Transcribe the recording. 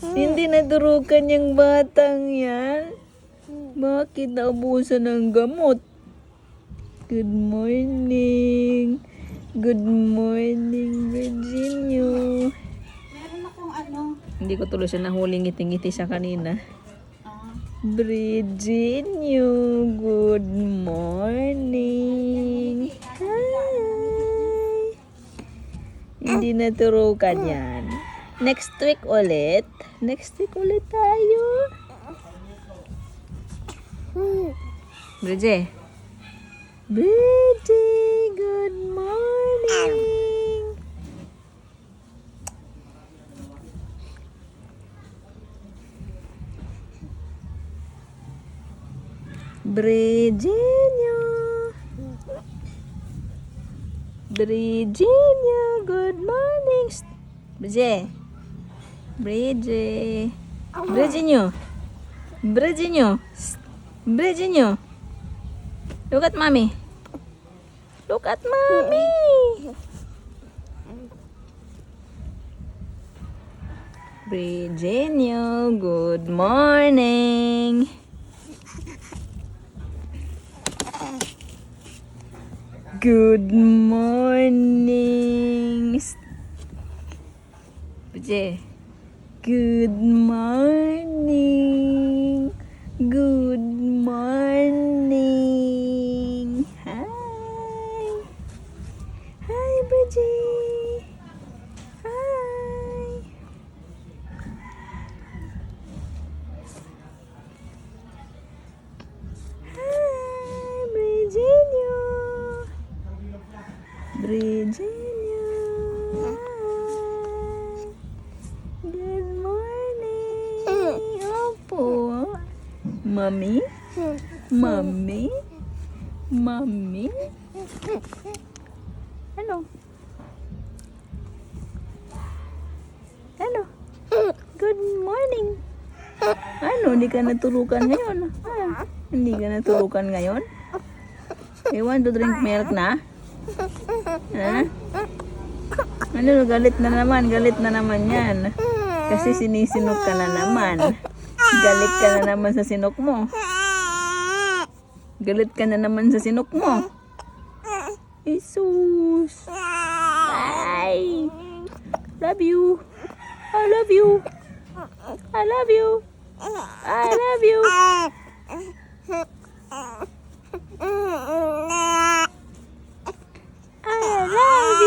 Hindi naturukan yung batang yan. Bakit naubusan ng gamot? Good morning. Good morning, Virginia. Meron akong ano. Hindi ko tuloy siya nahuling ngiti-ngiti siya kanina. Ah, Virginia, good morning. Hi. Hindi naturukan yan. Next week ulit. Next week ulit tayo. Bridget. Bridget, good morning. Virginia. Virginia, good morning. Bridget. Bridget. Virginia. Virginia. Virginia. Look at mommy. Look at mommy. Virginia, good morning. Good morning. Bridget. Good morning. Good morning. Hi. Hi, Bridget. Hi. Hi, Virginia. Virginia. Hi. Good morning. Opo. Mommy? Mommy? Mommy? Ano? Ano? Good morning. Ano? Hindi ka naturukan ngayon? Ah, hindi ka naturukan ngayon? You want to drink milk na? Ha? Ano? Galit na naman. Galit na naman yan. Kasi sinisinok ka na naman. Galit ka na naman sa sinok mo. Galit ka na naman sa sinok mo. Jesus. Ay. Love you. I love you. I love you. I love you. I love